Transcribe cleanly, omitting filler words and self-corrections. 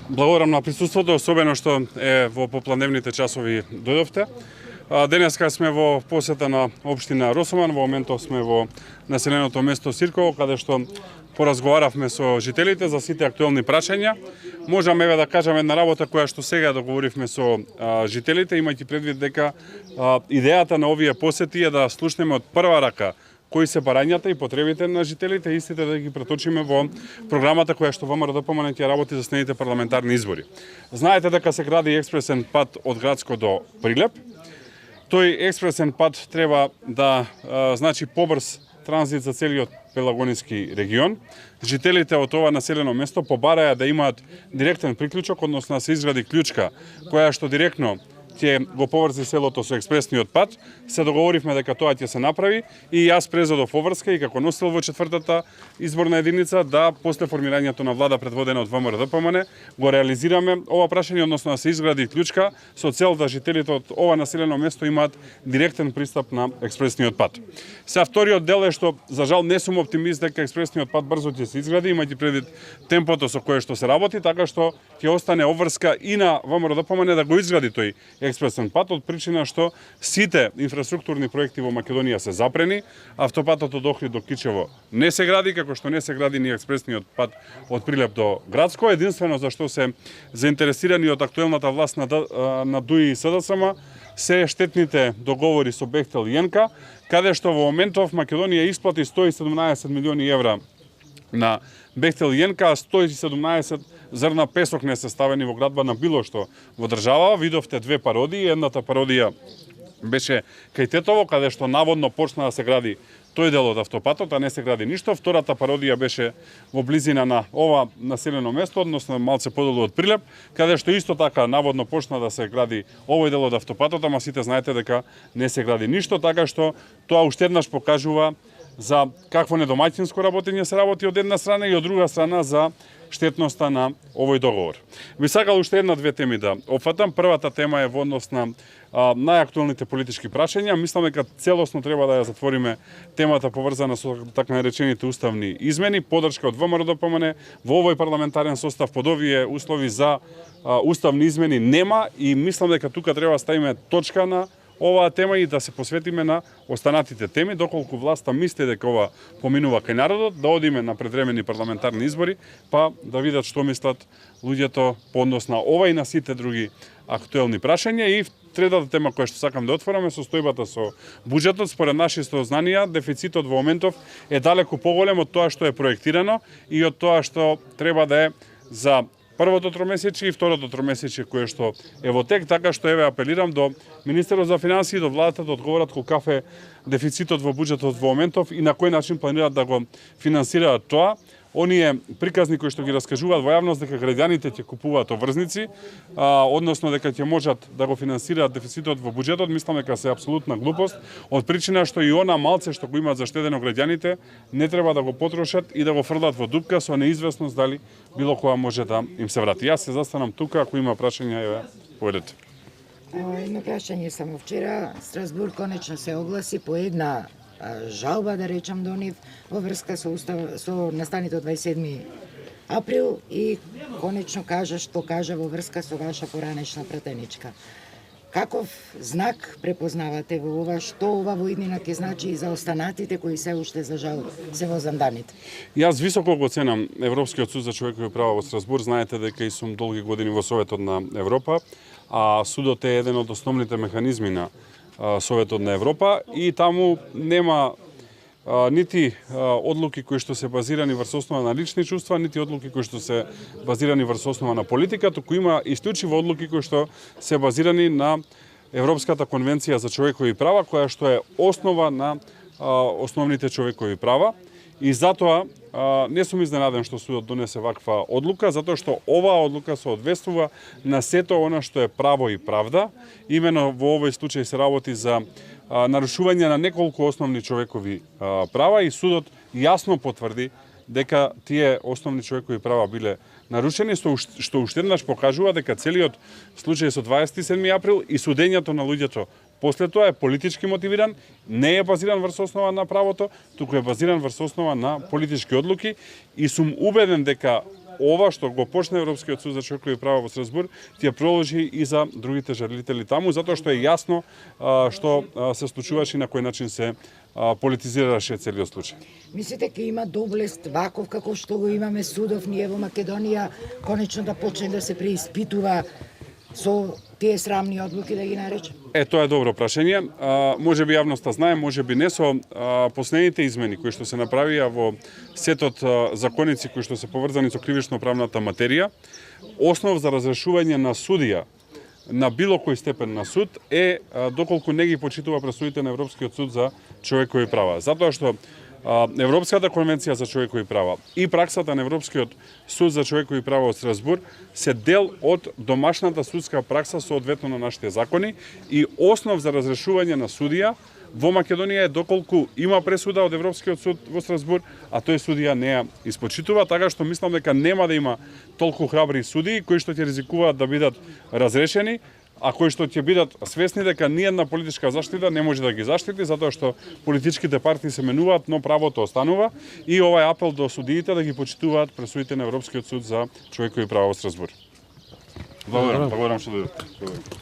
Благодарам на присуството, особено што во попладневните часови дојдовте. Денеска сме во посета на општина Росоман, во моментов сме во населеното место Сирково, каде што поразговаравме со жителите за сите актуелни прашања. Можам да кажам една работа која што сега договоривме со жителите, имајќи предвид дека идејата на овие посети е да слушнеме од прва рака кои се барањата и потребите на жителите, истите да ги преточиме во програмата која што ВМРО-ДПМН ќе работи за следните парламентарни избори. Знаете дека се гради експресен пат од Грацко до Прилеп. Тој експресен пат треба да значи побрз транзит за целиот Пелагонски регион. Жителите од ова населено место побараја да имаат директен приклучок, односно да се изгради клучка која што директно ќе го поврзи селото со експресниот пат. Се договоривме дека тоа ќе се направи и јас презодов оврска и како носител во четвртата изборна единица да после формирањето на влада предводена од ВМРО-ДПМН го реализираме ова прашање, односно да се изгради клучка со цел да жителите од ова населено место имаат директен пристап на експресниот пат. Сега вториот дел е што за жал не сум оптимист дека експресниот пат брзо ќе се изгради, имајќи предвид темпото со кое што се работи, така што ќе остане обврска и на ВМРО-ДПМН да го изгради тој експресен пат, од причина што сите инфраструктурни проекти во Македонија се запрени, автопатот од Охрид до Кичево не се гради, како што не се гради ни експресниот пат од Прилеп до Грацко. Единствено за што се заинтересирани од актуелната власт на ДУИ и СДСМ се штетните договори со Бехтел и ЕНКА, каде што во моментов Македонија исплати 117 милиони евра на Бехтел и ЕНКА, 117 зрна песок не се ставени во градба на било што во држава. Видовте две пародии, едната пародија беше кај Тетово, каде што наводно почна да се гради тој дел од автопатот, а не се гради ништо. Втората пародија беше во близина на ова населено место, односно малце подолу од Прилеп, каде што исто така наводно почна да се гради овој дел од автопатот, ама сите знаете дека не се гради ништо, така што тоа уште еднаш покажува за какво недомаќинско работење се работи од една страна и од друга страна за штетноста на овој договор. Би сакал уште една-две теми да опфатам. Првата тема е во однос на најактуелните политички прашања. Мислам дека целосно треба да ја затвориме темата поврзана со така наречените уставни измени, подршка од ВМРО-ДПМН во овој парламентарен состав под овие услови за уставни измени нема и мислам дека тука треба да ставиме точка на оваа тема и да се посветиме на останатите теми, доколку власта мисли дека ова поминува кај народот, да одиме на предвремени парламентарни избори, па да видат што мислат луѓето по однос на ова и на сите други актуелни прашања. И третата тема која што сакам да отвораме, состојбата со буџетот. Според нашите знанија, дефицитот во моментов е далеку поголем од тоа што е проектирано и од тоа што треба да е за првото тромесечие и второто тромесечие кое што е во тек, така што еве апелирам до Министерот за финансии и до владата да одговорат колкав е дефицитот во буџетот во моментов и на кој начин планираат да го финансираат тоа. Оние приказни кои што ги раскажуваат во јавност дека граѓаните ќе купуваат обврзници, односно дека ќе можат да го финансираат дефицитот во буџетот, мислам дека се апсолутна глупост, од причина што и она малце што го имаат заштедено граѓаните не треба да го потрошат и да го фрлат во дупка со неизвестност дали било која може да им се врати. Јас се застанам тука, ако има прашања, еве, поведете. Едно прашање само вчера. Страсбург конечно се огласи по една жалба, да речам, до нив во врска со настаните од 27 април и конечно покажа во врска со ваша поранешна пратеничка. Каков знак препознавате во ова, што ова во иднина ќе значи и за останатите кои се уште за жал се во занданите? Јас високо го ценам Европскиот суд за човекови права во Страсбург. Знаете дека и сум долги години во Советот на Европа, а судот е еден од основните механизми на Советот на Европа и таму нема нити одлуки кои што се базирани врз основа на лични чувства, нити одлуки кои што се базирани врз основа на политика, туку има исклучиво одлуки кои што се базирани на Европската конвенција за човекови права, која што е основа на основните човекови права. И затоа не сум изненаден што судот донесе ваква одлука, затоа што оваа одлука се одвестува на сето она што е право и правда. Имено во овој случај се работи за нарушување на неколку основни човекови права и судот јасно потврди дека тие основни човекови права биле нарушени, што уште еднаш покажува дека целиот случај со 27 април и судењето на луѓето после тоа е политички мотивиран, не е базиран врз основа на правото, туку е базиран врз основа на политички одлуки и сум убеден дека ова што го почна Европскиот суд за човекови права во Страсбург ќе продолжи и за другите жалители таму, затоа што е јасно што се случуваше и на кој начин се политизираше целиот случај. Мислите ке има доблест ваков како што го имаме судов ние во Македонија, конечно да почне да се преиспитува со тие срамни одлуки, да ги наречем? Тоа е добро прашање. Може би јавноста знае, може би не, со последните измени кои што се направија во сетот законици кои што се поврзани со кривично-правната материја, основ за разрешување на судија на било кој степен на суд е доколку не ги почитува пресудите на Европскиот суд за човекови права. Затоа што Европската конвенција за човекови права и праксата на Европскиот суд за човекови права од Страсбург се дел од домашната судска пракса соодветно на нашите закони и основ за разрешување на судија во Македонија е доколку има пресуда од Европскиот суд во Страсбург, а тој судија не ја испочитува, така што мислам дека нема да има толку храбри судии кои што ќе ризикуваат да бидат разрешени, а кои што ќе бидат свесни дека ниедна политичка заштита не може да ги заштити, затоа што политичките партии се менуваат, но правото останува и овај апел до судиите да ги почитуваат пресудите на Европскиот суд за човекови права во Страсбург. Благодарам што дојдовте.